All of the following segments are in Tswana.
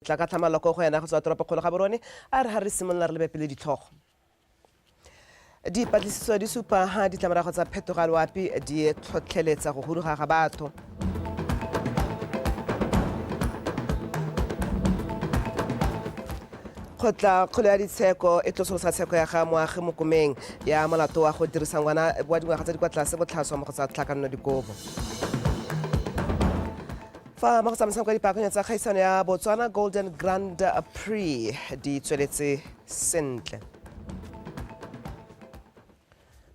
tla ka tlhamaloko go yana go tswa toropokgolo ga borone a re ha re simolola re lebepele ditlhogo dipatlisiso di supa ha ditlamorago tsa phetogo ya loapi di tlhotlheletsa go huduga ga batho kgolo ya ditsheko e tlosolosa tsheko ya ga moagi mo komeng ya molato wa go dirisa ngwana wa dingwaga tse di kwa tlase botlhaswa mo go tsa tlhakanelo dikobo fa mo go tsamaisang kwa dipaakanyo tsa kgaisano ya Botswana Golden Grand Prix di tsweletse sentle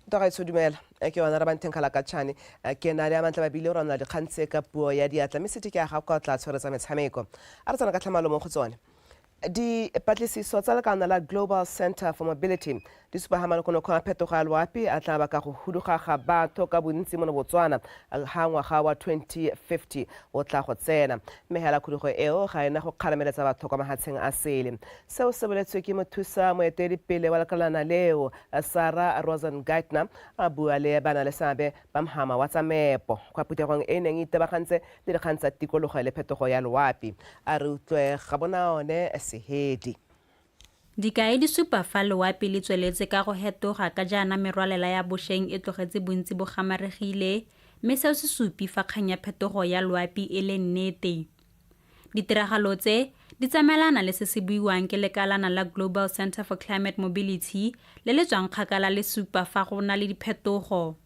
ga itso dumela ke yona ra banteng khala ka tshane ke na le amantla ba bile o rana dikgang tse ka puo ya diatla mme setse ke a ga kwa tla tshwaretsa metshameko a re tsana ka tlhamalo mo go tsone dipatlisiso tsa lekana la Global Center for Mobility di supa ha manokonoko a phetogo ya loapi a tla ba ka go huduga ga batho ka bontsi mo Botswana ha ngwaga wa 2050 o tla go tsena mme hela khudugo eo ga ena go kgalameletsa batho kwa mahatsheng a sele seo se boletswe ke mothusa moeteledipele wa lekalana leo Sarah Rosengeithner a bua le bana le sabe ba mhama wa tsa meepo kwa putegong e neng itebagantse le dikgang tsa tikologo le phetogo ya loapi a re utlwe ga bona one sehedi Dikai di supa fa loapi le tsweletse ka go hetoga ka jaana merwalela ya bošeng e tlogetse bontsi bo gamaregile mme seo se supi fa kgang ya phetogo ya loapi e le nnete. Ditiragalo tse di tsamaelana le se se buiwang ke lekalana la Global Center for Climate Mobility le le tswang kgakala le supa fa go na le diphetogo.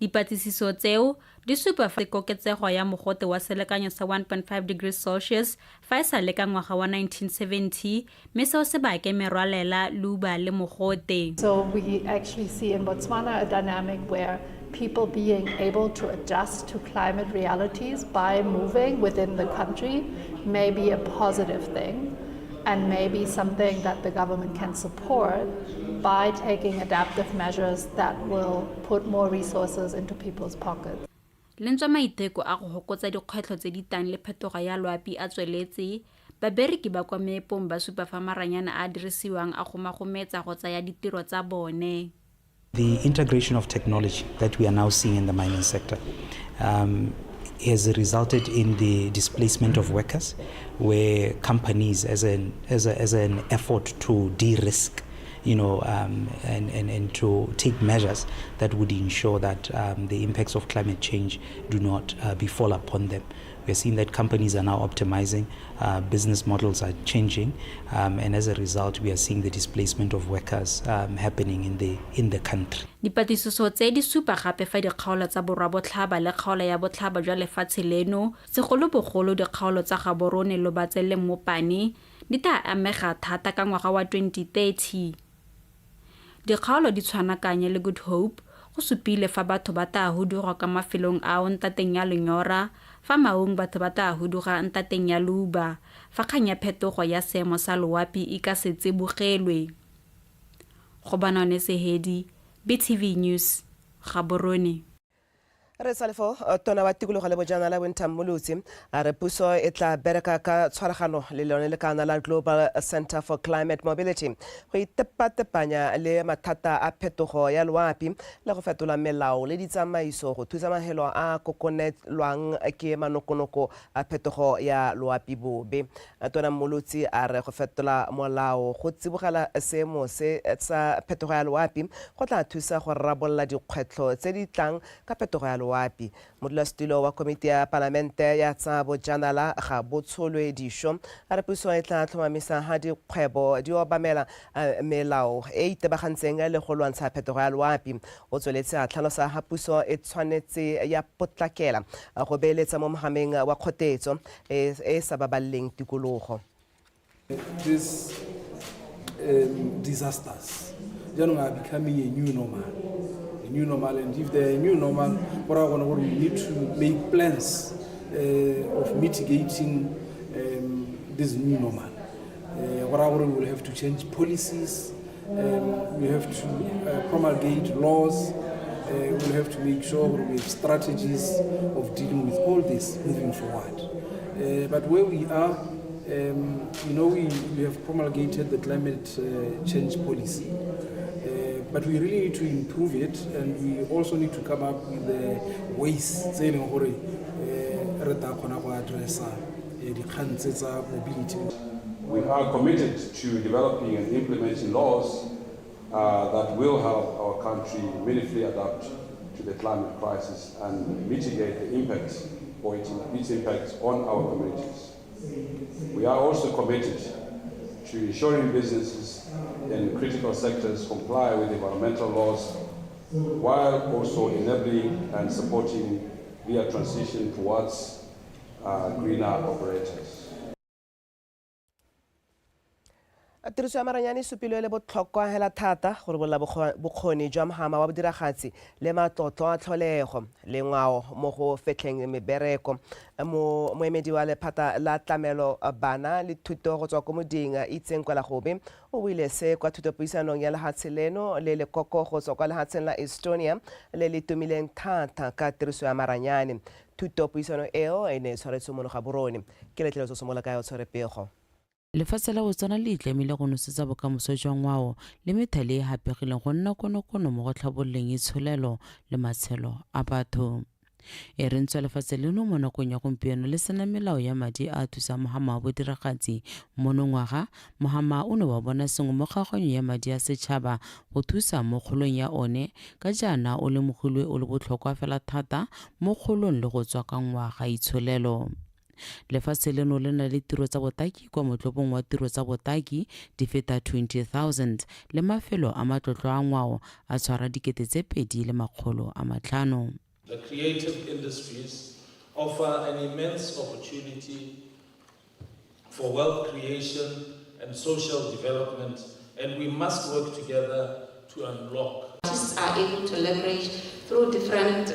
Dipatlisiso tseo di supa fa koketsego ya mogote wa selekanyo sa 1.5 degrees Celsius fa e sa le ka ngwaga wa 1970 mme seo se bake merwalela luba le mogote. So we actually see in Botswana a dynamic where people being able to adjust to climate realities by moving within the country may be a positive thing and maybe something that the government can support by taking adaptive measures that will put more resources into people's pockets. Lentswa maiteko a go hokotsa dikgwetlho tse di tang le phetogo ya loapi a tsweletse babereki ba kwa meepong ba supa fa maranyana a dirisiwang a gomagometsa go tsaya ditiro tsa bone. The integration of technology that we are now seeing in the mining sector has resulted in the displacement of workers, where companies, as an effort to de-risk, and to take measures that would ensure that the impacts of climate change do not befall upon them. We're seeing that companies are now optimizing, business models are changing, and as a result, we are seeing the displacement of workers happening in the country. Dipatlisiso tse di supa gape fa dikgaolo tsa borwa botlhaba le kgaolo ya botlhaba jwa lefatshe leno segolobogolo dikgaolo tsa gaborone lo batsele mo pane di ta amega thata ka ngwaga wa 2030. Dikgaolo di tshwanakanye le Good Hope go supile fa batho ba ta huduga ka mafelong a ntateng ya lenyora fa maung batho ba ta huduga ntateng ya luba fa kganya phetogo ya seemo sa loapi e ka se tsibogelwe. Go banone sehedi BTV News Gaborone. Re salefo tona wa tikologo le bojana la Bontamolotsi a re puso e tla bereka ka tshwaragano le lone le kana la Global Center for Climate Mobility go itepatepanya le mathata a phetogo ya loapi le go fetola melao le ditsamaiso go thusa mahelo a kokonelwang ke manokonoko a phetogo ya loapi bobe. Tona Molotsi a re go fetola molao go tsibogela seemo se tsa phetogo ya loapi go tla thusa go rabolla dikgwetlho tse di tlang ka phetogo ya wapi modulasetulo wa komiti ya palamente ya tsa bojanala ga botsholwe disho a re puso e tla tlhomamisa ha dikgwebo di obamela melao e itebagantseng le go lwantsha phetogo ya loapi o tsweletse a tlhalosa ha puso e tshwanetse ya potlakela go beeletsa mo mohameng wa kgotetso e sa baballeng tikologo. These disasters are becoming a new normal, and if the new normal, we need to make plans of mitigating this new normal. We will have to change policies, we have to promulgate laws, we will have to make sure we have strategies of dealing with all this moving forward. But where we are, we have promulgated the climate change policy. But we really need to improve it, and we also need to come up with the ways dikgang tse tsa mobility. We are committed to developing and implementing laws that will help our country meaningfully adapt to the climate crisis and mitigate the impacts or its impacts on our communities. We are also committed to ensuring businesses in critical sectors comply with environmental laws while also enabling and supporting their transition towards greener operators. Tiriso ya maranyane supilwe le botlhokwa hela thata gore bolla bokgoni jwa mogama wa bodiragatsi le matlotlo a tlholego le ngwao mo go fetlheng mebereko. Moemedi wa lephata la tlamelo bana le thuto go tswa ko moding itseng kwa Lagobe o buile se kwa thutopuisanong ya lehatshe leno le lekoko go tswa kwa lehatsheng la Estonia le le tumileng thata ka tiriso ya maranyane. Thutopuisano eo e ne tshwaretswe mo Gaborone ke letleleso somola ka yo tshwarepego. Lefatshe la Botswana le itlamile go nosetsa bokamoso jwa ngwao le methale e hapegileng go nna konokono mo go tlhabololeng itsholelo le matshelo a batho. E re ntse lefatshe leno mo nakong ya gompieno le sena melao ya madi a thusa mogama wa bodiragatsi monongwaga. Mogama o ne wa bona sengwe mo kgaganyo ya madi a setšhaba go thusa mo kgolong ya one ka jaana o le mogilwe o le botlhokwa fela thata mo kgolong le go tswa ka ngwaga itsholelo. Lefatshe leno le na le tiro tsa botaki kwa motlhopong wa tiro tsa botaki di feta 20,000 le mafelo a matlotlo a ngwao a tshwara 2,500. The creative industries offer an immense opportunity for wealth creation and social development, and we must work together to unlock. Artists are able to leverage through different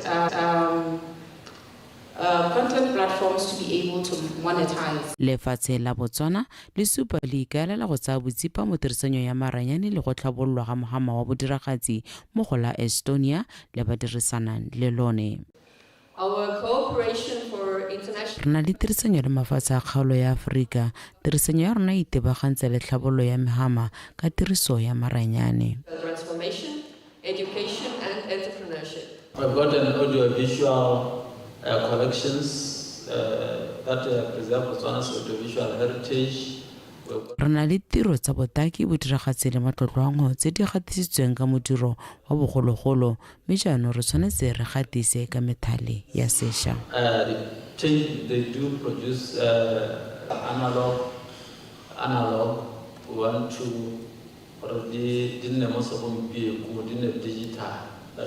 content platforms to be able to monetize. Lefatshe la Botswana le supa le ikaelela go tsaya botsipa mo tirisanyo ya maranyane le go tlhabololwa ga mogama wa bodiragatsi mo go la Estonia le badirisanang le lone. Our cooperation for international Re na le tirisanyo le mafatshe a kgaolo ya Afrika. Tirisanyo ya rona itebagantse le tlhabololo ya megama ka tiriso ya maranyane. transformation, education and entrepreneurship. I've got an audiovisual collections that preserve Botswana's audiovisual heritage. Re na le tiro tsa botaki bodiragatsi le matlotlo a ngwao tse di gatisitsweng ka modiro wa bogologolo mme jaanong re tshwanetse re gatise ka methale ya sešwa. They do produce analog. We want to already didn't digital.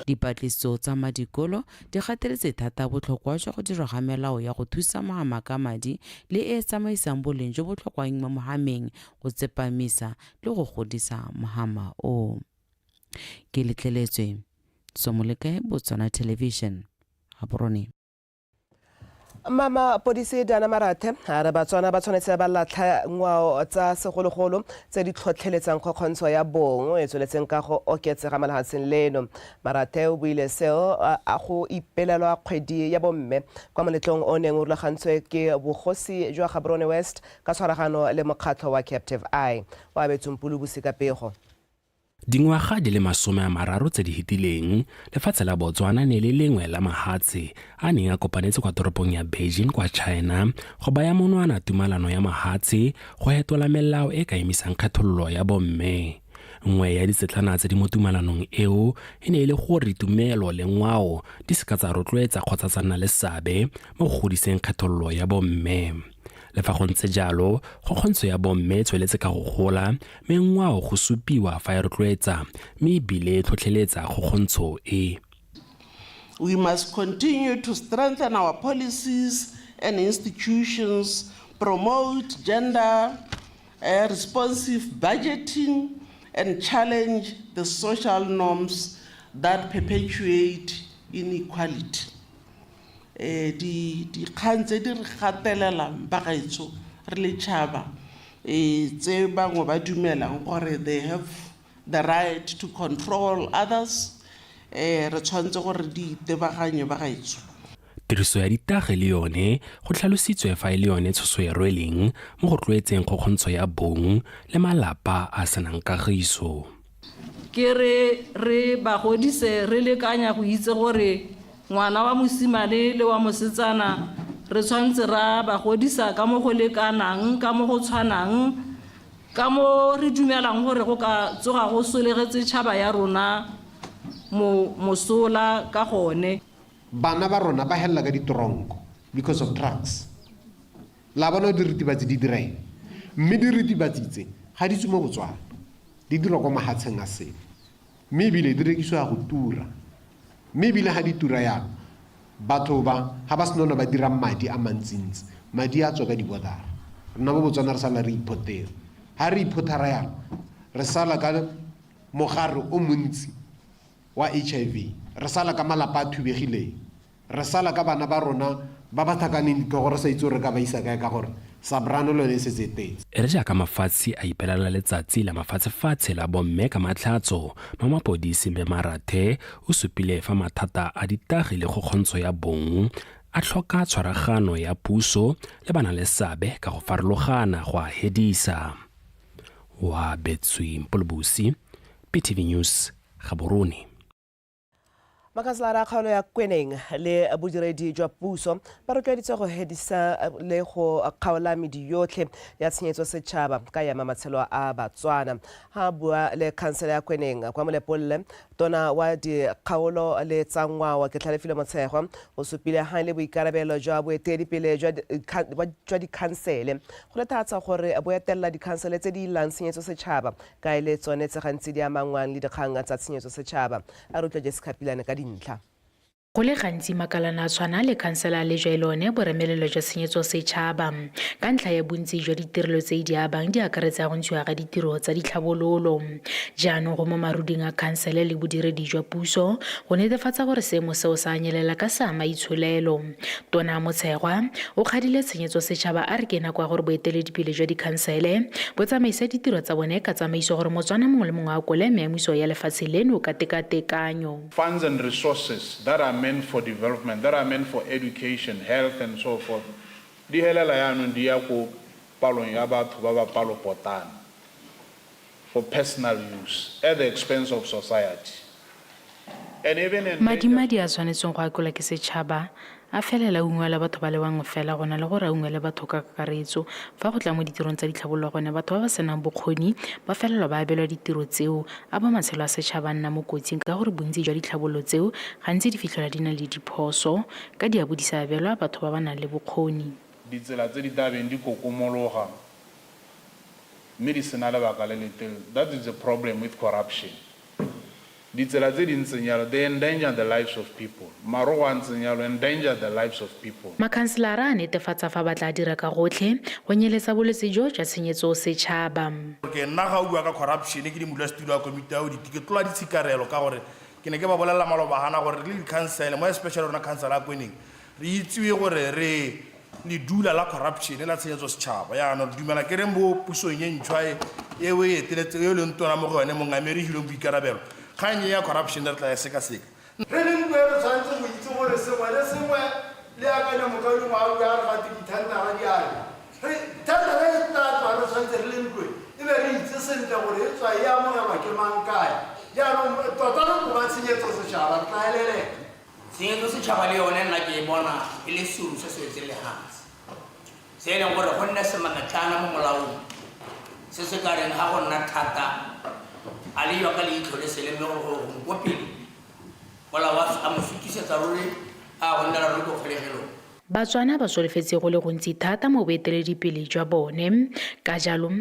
Dipatlisiso tsa madikolo di gateletse thata botlhokwa jwa go dirwa ga melao ya go thusa mogama ka madi le e tsamaisang boleng jo botlhokwang mo mogameng go tsepamisa le go godisa mogama o. Ke letleletswe Somolekae, Botswana Television, Gaborone. Mama Podisi Dana Marathe re Batswana ba tshwanetse ba latlha ngwao tsa segologolo tse di tlhotlheletsang kgokgontsho ya bong e tsweletseng ka go oketsega malahatseng leno. Marathe o buile seo a go ipelelwa kgwedi ya bomme kwa moletlong o neng o rulagantswe ke bogosi jwa Gaborone West ka tshwaragano le mokgatlho wa Captive Eye wa Betsompulu Busikapego. Dingwaga di le 30 tse di hitileng lefatshe la Botswana ne le lengwe la mahatshe a neng a kopanetse kwa toropong ya Beijing kwa China go baya monwana tumalano ya mahatshe go hetola melao e ka emisang kgethololo ya bomme. Nngwe ya ditsetlana tse di mo tumalanong eo e ne le gore tumelo le ngwao di seka tsa rotloetsa kgotsa tsa nna le seabe mo go godiseng kgethololo ya bomme. Le fa go ntse jalo kgokgontsho ya bomme tsweletse ka go gola mme ngwao go supiwa fa e rotloetsa mme ebile tlhotlheletsa kgokgontsho e. We must continue to strengthen our policies and institutions, promote gender responsive budgeting and challenge the social norms that perpetuate inequality. Di kgang tse di re gatelelang bagaetso re le tšhaba tse bangwe ba dumelang gore they have the right to control others re tshwanetse gore di itebaganye bagaetso. Tiriso ya ditage le yone go tlhalositswe fa e le yone tshoso e rweleng mo go tlwaetseng kgokgontsho ya bong le malapa a senang kagiso. Ke re bagodise re lekanya go itse gore ngwana wa mosimane le wa mosetsana re tshwantse ra ba godisa ka mo go lekanang ka mo go tshwanang ka mo re dumelang gore go ka tsoga go solegetse tšhaba ya rona mosola ka gone. Bana ba rona ba hella ka ditoronko because of drugs. La bona diritibatsi di direng mme diritibatsi tse ga di tswe mo Botswana di dirwa kwa mahatsheng a sele mme ebile di rekisiwa go tura mme ebile ga di tura yana batho ba ga ba senono ba dira madi a mantsintsi madi a tswa ka dibodara rona mo Botswana re sala re iphotera ga re iphotara yana re sala ka mogare o montsi wa HIV re sala ka malapa a thubegileng re sala ka bana ba rona ba ba thakaneng ka gore sa itse re ka ba isa kae ka gore sabrano le se tsetetse e re jaaka mafatshe a ipelela letsatsi la mafatshefatshe la bomme ka matlhatso Mapodisi mme Marathe o supile fa mathata a ditagi le go kgontsho ya bong a tlhoka tshwaragano ya puso le bana le sabe ka go farologana go a hedisa wa Betswi Mpolobusi Btv News Gaborone. Makanslara kgaolo ya Kweneng le bodiredi jwa puso ba rotloeditse go hedisa le go kgaola medi yotlhe ya tshenyetso setšhaba ka ya matshelo a Botswana. Ha bua le kansela ya Kweneng kwa Molepolle tona wa dikgaolo le tsa ngwao ke Tlhalefile Motshego o supile ha le boikarabelo jwa boeteledipele jwa dikhansele go letatsa gore boetelela dikhansele tse di ilang tshenyetso setšhaba ka ile tsone tse gantsi di amangwang le dikgang tsa tshenyetso setšhaba a rutla Jessica Pilane ka dintlha. Go le gantsi makalana a tshwana le kansela le jwa lone boremelelo jwa tshenyetso setšhaba ka ntlha ya bontsi jwa ditirelo tse di abang di akaretsa go ntshiwa ga ditiro tsa ditlhabololo jaanong go mo maruding a kansele le bodiredi jwa puso go netefatsa gore seemo seo sa anyelela ka sa maitsholelo. Tona Motshegwa o kgadile tshenyetso setšhaba a re ke nako ya gore boeteledipele jwa dikhansele bo tsamaisa ditiro tsa bone ka tsamaiso gore Motswana mongwe le mongwe a kole meemiso ya lefatshe leno ka tekatekanyo. Funds and resources that are meant for development, that are meant for education, health, and so forth. Di helela yaanong di ya ko palong ya batho ba ba palo potana for personal use at the expense of society. And even in Madi a tshwanetseng go akola ke setšhaba a felela ungwela batho ba le bangwe fela gona le gore a ungwele batho ka kakaretso fa go tla mo ditirong tsa ditlhabololo gone batho ba ba senang bokgoni ba felelwa ba abelwa ditiro tseo a ba matshelo a setšhaba nna mo kotsing ka gore bontsi jwa ditlhabololo tseo gantsi di fitlhelwa di na le diphoso ka di abo di sa abelwa batho ba ba nang le bokgoni. Ditsela tse di tabeng di kokomologa mme di sena lebaka le letelele. That is the problem with corruption. Ditsela tse di ntseng yalo, they endanger the lives of people. Marogo a ntseng yalo endanger the lives of people. Makanselara a netefatsa fa ba tla dira ka gotlhe go nyeletsa bolwetse jo jwa tshenyetso setšhaba. Ke nna ga o bua ka corruption ke di modulasetulo wa komiti ya audit ke tlola ditshikarelo ka gore ke ne ke ba bolela malobagana gore le di-council mo especially rona council ya Kweneng re itsiwe gore re le dula la corruption la tshenyetso setšhaba yaanong dumela ke reng bo pusong e ntšhwa e o e eteletse e leng tona mo go yone mongamedi hilong boikarabelo kganye ya corruption re tla ya sekaseka re leng bue re tshwanetse go itse gore sengwe le sengwe le akanya mokaeding wa ya re gate dithandara di ale thandara e tla tswa re tshwanetse re leng bue e be re itse sentle gore e tswa e amogelwa ke mang kae jaanong tota re koba tshenyetso setšhaba re tla eleleka tshenyetso setšhaba le yone nna ke e bona e le suru se se wetse le gantsi se e leng gore go nne semangatlana mo molaong se se ka reng ga go nna thata a le yo ka leitlho le se le mme gore go kwa pele molao a mo fetisetsa ruri a go nna ruri ko kgolegelong. Batswana ba solofetse go le gontsi thata mo boeteledipele jwa bone ka jalo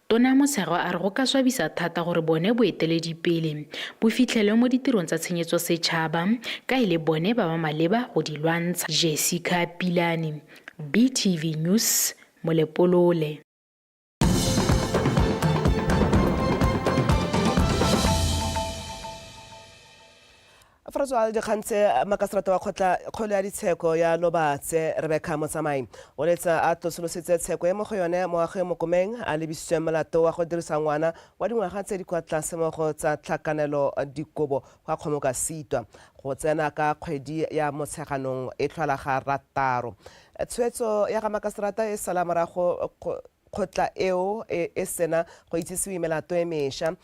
Tona Motshego a re go ka swabisa thata gore bone boeteledipele bo fitlhelwe mo ditirong tsa tshenyetso setšhaba ka ile bone ba ba maleba go di lwantsha. Jessica Pilane, BTV News, Molepolole. Fratswa di khantse makasrata wa kgolo ya ditsheko ya Lobatse Rebecca Motsamai o letsa a tlosolosetse tsheko ya mo go yone moagwe mo Komeng a lebisitswe molato wa go dirisa ngwana wa dingwaga tse di kwa tlase mo go tsa tlhakanelo dikobo ga kgomoka sitwa go tsena ka kgwedi ya motsheganong e tlhola ga rataro. Tshwetso ya ga makasrata e sala morago khotla eo e sena go itsisiwe melato e mesha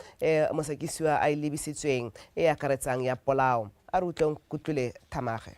mosekisiwa a lebisitsweng e akaretsang ya polao a rutlong kutlule Thamage.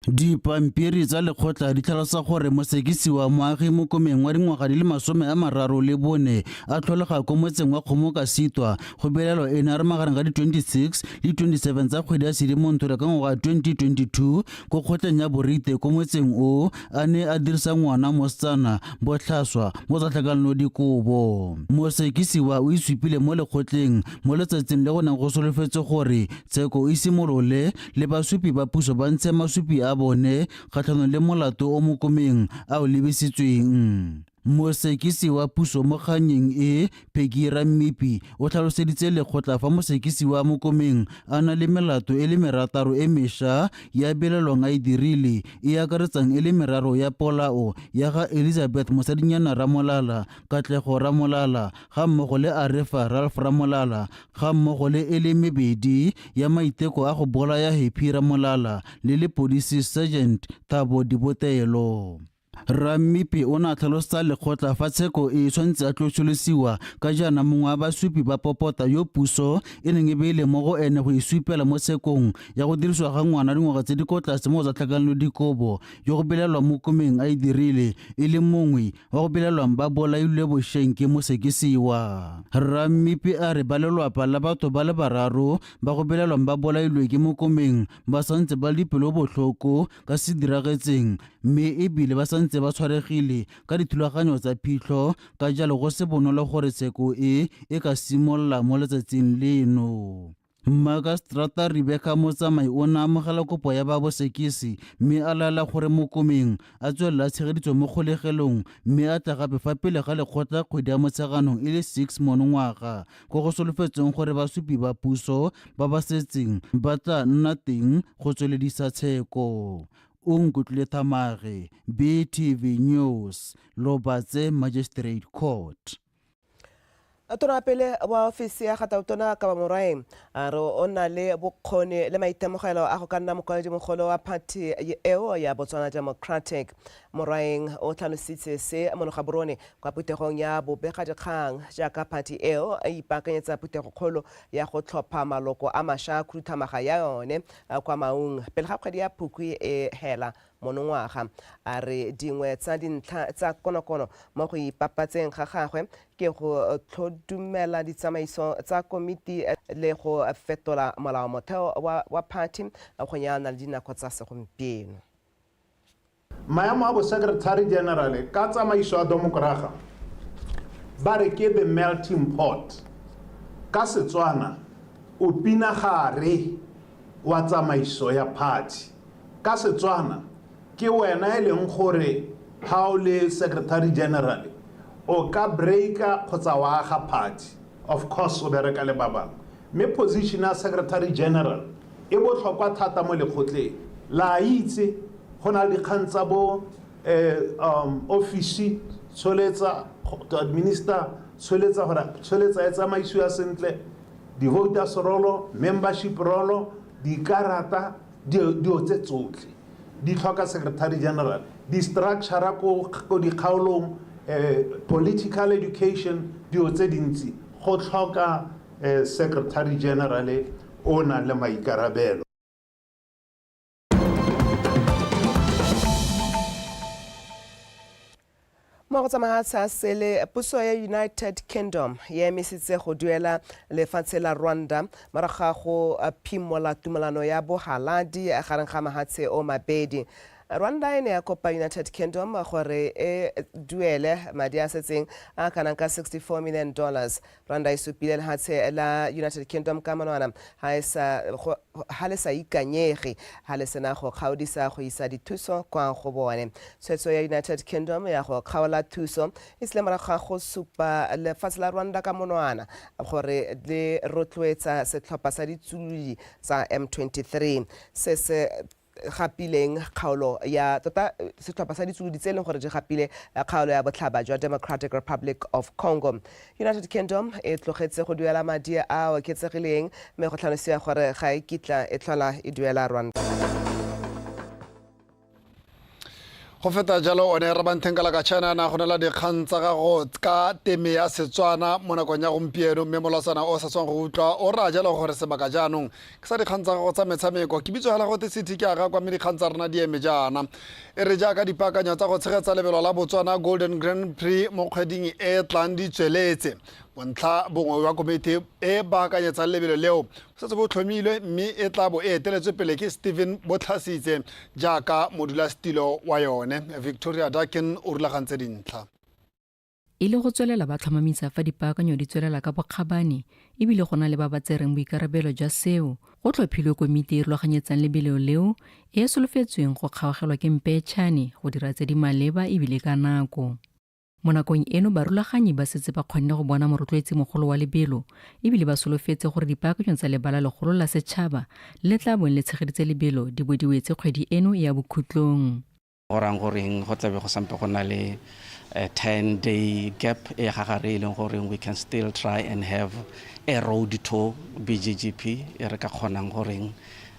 Dipampiri tsa lekgotla di tlhalosa gore mosekisi wa moagi mo komeng wa dingwaga di le 34 a tlholega ko motseng wa Kgomo ka Sitwa go belelo ene a re magareng ga di 26 le 27 tsa kgwedi ya Sedimonthole ka ngwaga 2022 ko kgotleng ya Borite ko motseng o a ne a dirisa ngwana mosetsana botlhaswa mo tsa tlhakanelodikobo. Mosekisi wa o isupile mo lekgotleng mo letsatsing le go neng go solofetse gore tsheko e simolole le basupi ba puso ba ntshe masupi a bone kgatlhanong le molato o mo komeng a o lebisitsweng. Mosekisi wa puso mo kganyeng e Peggy Rammipi o tlhaloseditse lekgotla fa mosekisi wa mokomeng a na le melato e le merataro e mešwa ya belelwang a e dirile e akaretsang e le meraro ya polao ya ga Elizabeth Mosadinyana Ramolala, Katlego Ramolala ga mmogo le Arefa Ralph Ramolala ga mmogo le e le mebedi ya maiteko a go bolaya Happy Ramolala le lepodisi Sergeant Thabo Dibotelo. Rammipi o na tlhalosa lekgotla fa tsheko e tshwantse a tlotsolosiwa ka jaana mongwe wa basupi ba popota yo puso e neng e beile mo go ene go isupela mo tshekong ya go dirisiwa ga ngwana dingwaga tse di ko tlase mo go tsa tlhakanelodikobo yo go belelwa mo komeng a e dirile e le mongwe wa go belelwang ba bolailwe bošweng ke mosekisiwa. Rammipi a re ba lelwapa la batho ba le bararo ba go belelwang ba bolailwe ke mo komeng ba santse ba le dipelo botlhoko ka se diragetseng mme ebile ba santse ba tshwaregile ka dithulaganyo tsa phitlho ka jalo go se bonolo gore tsheko e ka simolola mo letsatsing leno. Magastrata Rebecca Motsamai o ne a amogela kopo ya ba bosekisi mme a laela gore mokomeng a tswelela tshegeditswe mo kgolegelong mme a tla gape fa pele ga lekgotla kgwedi ya Motsheganong e le 6 monongwaga go go solofetsweng gore basupi ba puso ba ba setseng ba tla nna teng go tsweledisa tsheko. Unkutlwe Thamare, BTV News, Lobatse Magistrate Court. Tona pele wa ofisi ya Gatautona ka ba Moraeng a re o na le bokgoni le maitemogelo a go ka nna mokaedimogolo wa party eo ya Botswana Democratic. Moraeng o tlhalositse se monogaborone kwa putegong ya Bobegakgang jaaka party eo a ipaakanyetsa putegokgolo ya go tlhopha maloko a mašwa khuduthamaga ya yone kwa Maung pele ga kgwedi ya Phukwi e hela monongwaga. A re dingwe tsa dintlha tsa konokono mo go ipapatseng ga gagwe ke go tlhodumela ditsamaiso tsa komiti le go fetola molao motheo wa party go nyana le dinako tsa segompieno. Maemo a Secretary General ka tsamaiso ya Demokraga ba re ke the melting pot ka Setswana o pinagare wa tsamaiso ya party ka Setswana ke wena e leng gore ha o le Secretary General o ka breaka kgotsa wa aga party of course o bereka le ba bangwe mme position ya Secretary General e botlhokwa thata mo lekgotleng la itse go na le dikgang tsa bo office tsholetsa to administer tsholetsa e tsamaisiwa sentle di-voters rolo membership rolo dikarata dio tse tsotlhe di tlhoka Secretary General di-structure ko dikgaolong political education dio tse dintsi go tlhoka Secretary General o na le maikarabelo. Mo go tsamaya sa sele puso ya United Kingdom ya emisitse go duela lefatshe la Rwanda morago ga go phimola tumelano ya bohaladi gareng ga mahatshe o mabedi. Rwanda ene ya kopa United Kingdom gore e duele madi a setseng a kana ka $64 million. Rwanda e supile lehatshe la United Kingdom ka monwana ha le sa ikanyege ha le sena go kgaodisa go isa dithuso kwa go bone. Tshwetso ya United Kingdom ya go kgaola thuso e sele morago ga go supa lefatshe la Rwanda ka monwana gore le rotloetsa setlhopha sa ditsuludi tsa M23 se se gapileng kgaolo ya tota setlhopha sa ditsuludi tse leng gore di gapile kgaolo ya botlhaba jwa Democratic Republic of Congo. United Kingdom e tlogetse go duela madi a oketsegileng mme go tlhalosiwa gore ga e kitla e tlhola e duela Rwanda. go feta jalo o ne re banthenkala ka china na go nela dikgang tsa gago ka teme ya Setswana mo nakong ya gompieno mme molosana o sa tswang go utlwa o ra jalo gore sebaka jaanong ke sa dikgang tsa gago tsa metshameko ke bitso hela go te city ke aga kwa mme dikgang tsa rena di eme jaana e re jaaka dipaakanyo tsa go tshegetsa lebelo la Botswana Golden Grand Prix mo kgweding e tlang di tsweletse bontlha bongwe wa komite e baakanyetsa lebelo leo setse bo tlhomilwe mme e tla bo e eteletswe pele ke Stephen Botlhasitse jaaka modulasetilo wa yone Victoria Dakin o rulagantse dintlha e le go tswelela ba tlhomamisa fa dipaakanyo di tswelela ka bokgabane ebile go na le ba ba tsereng boikarabelo jwa seo go tlhophilwe komite e rulaganyetsang lebelo leo e solofetsweng go kgaogelwa ke mpetšhane go dira tse di maleba ebile ka nako mo nakong eno barulaganyi ba setse ba kgonne go bona morotloetsi mogolo wa lebelo ebile ba solofetse gore dipaakanyo tsa lebala legolo la setšhaba le tla bong le tshegeditse lebelo di bodiwetse kgwedi eno ya bokhutlong go rang goreng go tlabe go sampe go na le 10-day gap e gagare e leng gore we can still try and have a road to BGGP e re ka kgonang goreng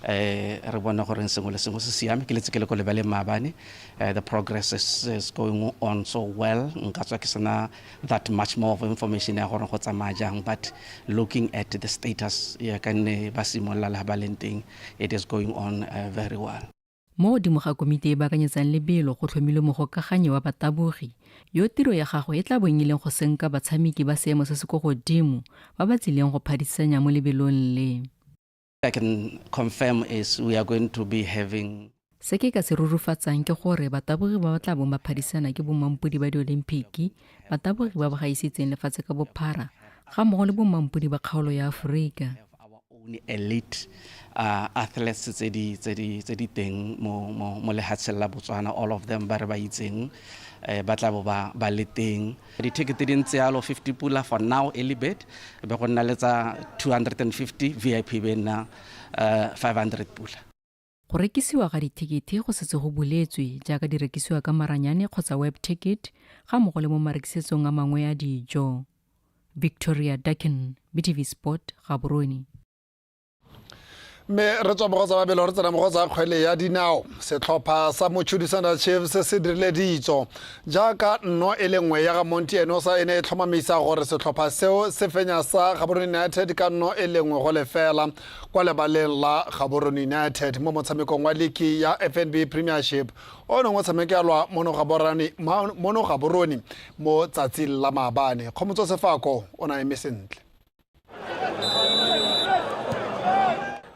re bona gore sengwe le sengwe se siame ke letse ke le go lebale maabane the progress is going on so well nka tswa ke sena that much more of information ya gore go tsamaya jang but looking at the status ya ka nne ba simolla la balenteng it is going on very well mo godimo ga komite e baakanyetsang lebelo go tlhomilwe mogokaganyi wa batabogi yo tiro ya gago e tla bongileng go senka batshameki ba seemo se se go godimo ba ba tsileng go phadisanya mo lebelong le I can confirm is we are going to be having se ke ka se rurufatsang ke gore batabogi ba tla bong ba phadisana ke bomampudi ba di-Olimpiki batabogi ba ba gaisitseng lefatshe ka bophara ga mmogo le bomampudi ba kgaolo ya Aforika elite athletes tse di teng mo lehatsheng la Botswana all of them ba re ba itseng ba tla ba le teng di-ticket di ntse yalo 50 pula for now early bird be go nna le tsa 250 VIP be nna 500 pula go rekisiwa ga ditikete go setse go buletswe jaaka di rekisiwa ka maranyane kgotsa web ticket ga mmogo le mo marekisetsong a mangwe ya dijo Victoria Dakin BTV Sport Gaborone me re tswa mo go tsa babelo re tsena mo go tsa kgwele ya dinao setlhopha sa Mochudisana Chiefs se dirile ditso jaaka nno e le nngwe ya ga Monti Enosa e ne e tlhomamisa gore setlhopha seo se fenya sa Gaborone United ka nno e le nngwe go lefela kwa lebaleng la Gaborone United mo motshamekong wa ligi ya FNB Premiership o nngwe tshamekelwa mono Gaborone mo tsatsing la maabane Kgomotso Sefako o na eme sentle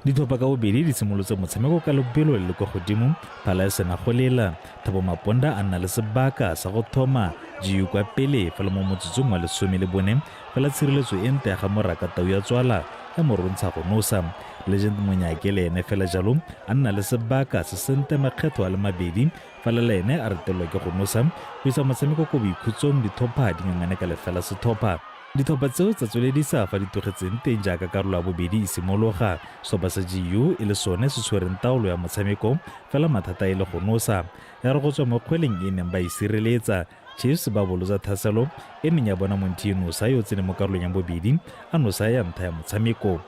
Dithopa ka bobedi di simolotse motshameko ka lobelo le go godimo phala e sena go lela Thabo Maponda a nna le sebaka sa go thoma GU kwa pele fela mo motsotsong wa 14 fela tshireletso e nte ga moraka tau ya tswala e morontsha go nosa Legend Monyake le ene fela jalo a nna le sebaka se sente makgetho a le mabedi fela le ene a retelwa ke go nosa go isa motshameko ko boikhutsong dithopa di ngangane ka lefela sethopa Dithopa tseo tsa tsweledisa fa di togetseng teng jaaka karolo ya bobedi e simologa soba sa GU e le sone se tshwereng taolo ya motshameko fela mathata e le go nosa ya re go tswa mo kgweleng e neng ba e sireletsa Chiefs ba bolotsa thaselo e neng ya bona Monti Enosa yo tsene mo karolong ya bobedi a nosa ya ntlha ya motshameko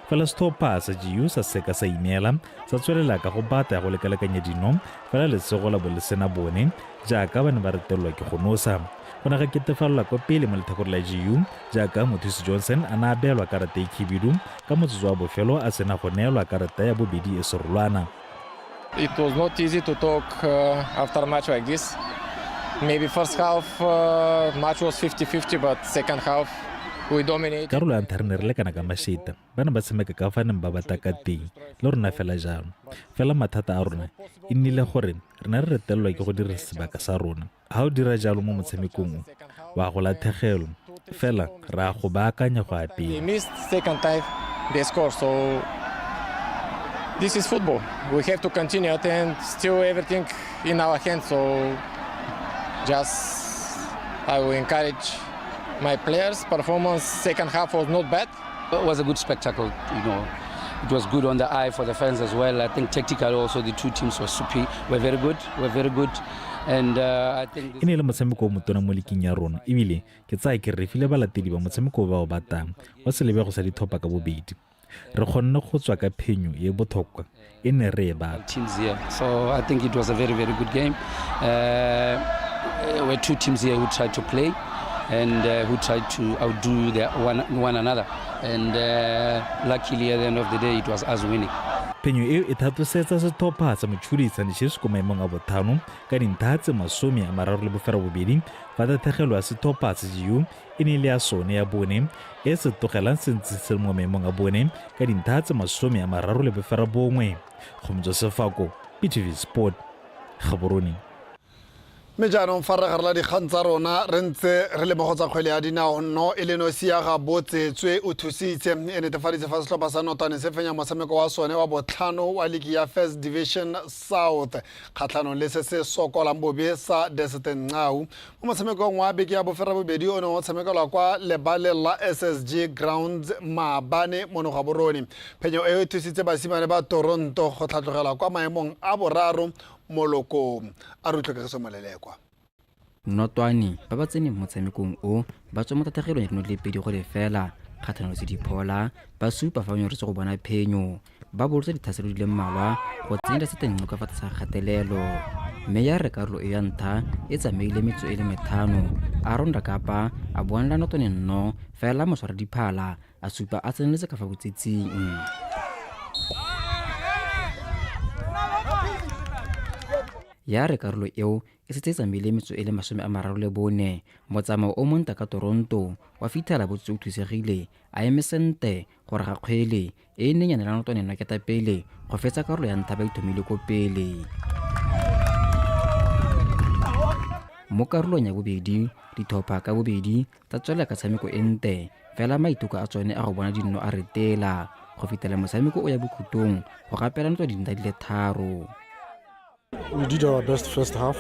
fela sethopa sa GU sa seka sa ineela sa tswelela ka go bata go lekalekanya dino fela letsego la bo le sena bone jaaka ba ne ba retelwa ke go nosa go na ga ketefalola kwa pele mo letlhakore la GU jaaka Mothusi Johnson a na abelwa karata e khibidu ka motsotso wa bofelo a sena go neelwa karata ya bobedi e serolwana It was not easy to talk after a match like this. Maybe first half match was 50-50 but second half we dominate. Karolo ya ntlha re ne re lekana ka mashita ba ne ba tshameka ka fa neng ba bata ka teng le rona fela jalo fela mathata a rona e nnile gore re ne re retelelwa ke go dira sebaka sa rona ga o dira jalo mo motshamekong wa go lathegelo fela ra go baakanya go apela They missed second time they score so this is football we have to continue and still everything in our hands so just I will encourage my players' performance second half was not bad. It was a good spectacle, you know. It was good on the eye for the fans as well. I think tactically also the two teams were very good. And I think e ne le motshameko o motona mo leking ya rona ebile ke tsaya ke re file balatedi ba motshameko ba o batang wa selebego sa dithopa ka bobedi re kgonne go tswa ka phenyo e botlhokwa e ne re e batla. teams here, so I think it was a very, very good game. Were two teams here who tried to play and who tried to outdo one another, and luckily at the end of the day it was us winning. Phenyo eo e thatosetsa sethopa sa motšhudisa Nešeso ko maemong a bothano ka dintlha tse 32 fa tatlhegelo ya sethopa sa GU e ne le ya sone ya bone e se tlogelang sentse se mo maemong a bone ka dintlha tse 31. Kgomotso Sefako, BTV Sport, Gaborone. Me jaanong fa re garela dikgang tsa rona re ntse re le mogotsa kgwele ya dinao no e le nosi ya ga botsetswe o thusitse e netefaditse fa setlhopha sa notane se fenya motshameko wa sone wa botlhano wa league ya First Division South kgatlhanong le se se sokolang bobe sa Destin Nqau mo motshamekong wa beke ya bofera bobedi o ne o tshamekelwa kwa lebale la SSG Grounds Maabane mo Gaborone. Phenyo e thusitse basimane ba Toronto go tlhatlogela kwa maemong a boraro moloko a rutlwekegiso molelekwa. Notwane ba ba tsene motshamekong o ba tswa mo tatlhegelong ya dinotlepedi go lefela kgatlhanong se diphola ba supa fa nyoretse go bona phenyo ba bolotsa dithaselo di le mmalwa go tsenyela setengo ka fa tlase ga kgatelelo mme ya re karolo e ya ntlha e tsamaile metso e le 5 a ronda kapa a boanela Notwane nno fela moswara diphala a supa a tseneletse ka fa botsetsing. Ya re karolo eo e setse tsamaile metso e le 34 motsamao o monta ka Toronto wa fitlhela botse o thusegile a emesente gore ga kgwele e neng ya nela Notwane noketa pele go fetsa karolo ya ntlha ba ithomile ko pele. Mo karolong ya bobedi dithopa ka bobedi tsa tswela ka tshameko e nte fela maiteko a tsone a go bona dinno a retela go fitela motshameko o ya bokhutong go gapela ntwa dintlha di le 3. We did our best first half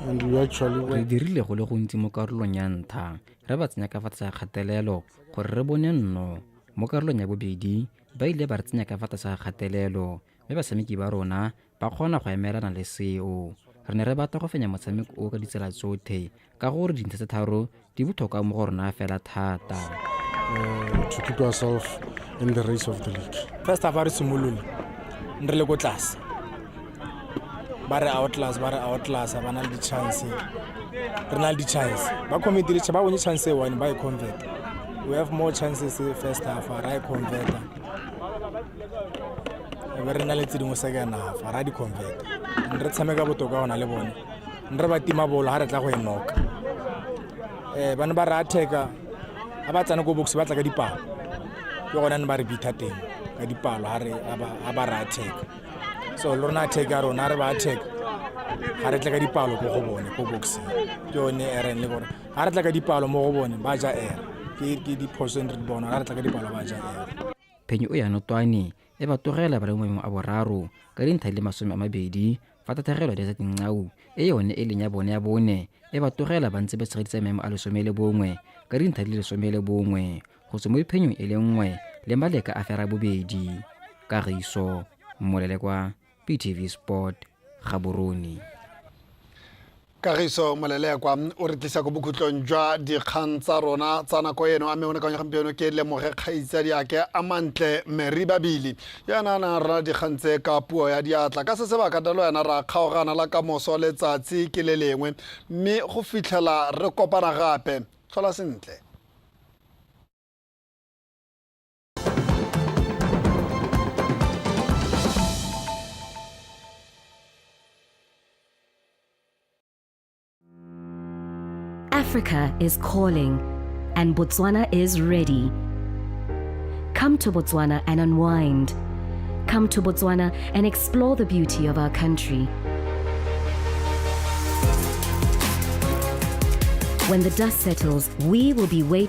and we actually re dirile go le gontsi mo karolong ya ntlha re ba tsenya ka fa tlase ga kgatelelo gore re bone nno. Mo karolong ya bobedi ba ile ba re tsenya ka fa tlase ga kgatelelo mme basameki ba rona ba kgona go emelana le seo. Re ne re batla go fenya motshameko o ka ditsela tsotlhe ka gore dintlha tse 3 di botlhokwa mo go rona fela thata. To keep ourselves in the race of the league. First half re simolole re le go tlase ba re outclass ba na le di-chance re na le di-chance ba committee ba bone chance one ba e convert. We have more chances first half ra e convert re na le tse dingwe second half ra di convert re tshameka botoka ona le bone re ba tima bola ha re tla go enoka bana ba ra attacker a ba tsana go box ba tla ka dipalo ke gona ne ba re bitha teng ka dipalo ha re a ba ra attacker. So lona attack ya rona re ba attack ga re tla ka dipalo go go bone go boxing ke yone eren le gore ga re tla ka dipalo mo go bone ba ja ke di portion re bona ga re tla ka dipalo ba ja Phenyo o ya Notwane e ba togela ba le mo a boraro ka dintlha le 20 fa tatlhegelo ya Destin Nqau e yone e leng ya bone e ba togela ba ntse ba tshegeditsa maemo a 11 ka dintlha le 11 go se mo phenyong e le nngwe le maleka a fera bobedi. Kagiso Molelekwa, BTV Sport, Gaborone. Kagiso Molelekwa o re tlisa go bokhutlong jwa dikgang tsa rona tsa nako eno a meone ka gampieno ke le moge kgaitsadi yake a Mantle Meribabili yana na rona dikgang tse ka puo ya diatla ka se ba ka dalo yana ra kgaogana la ka moso letsatsi ke le lengwe mme go fitlhela re kopana gape tlhola sentle. Africa is calling, and Botswana is ready. Come to Botswana and unwind. Come to Botswana and explore the beauty of our country. When the dust settles, we will be waiting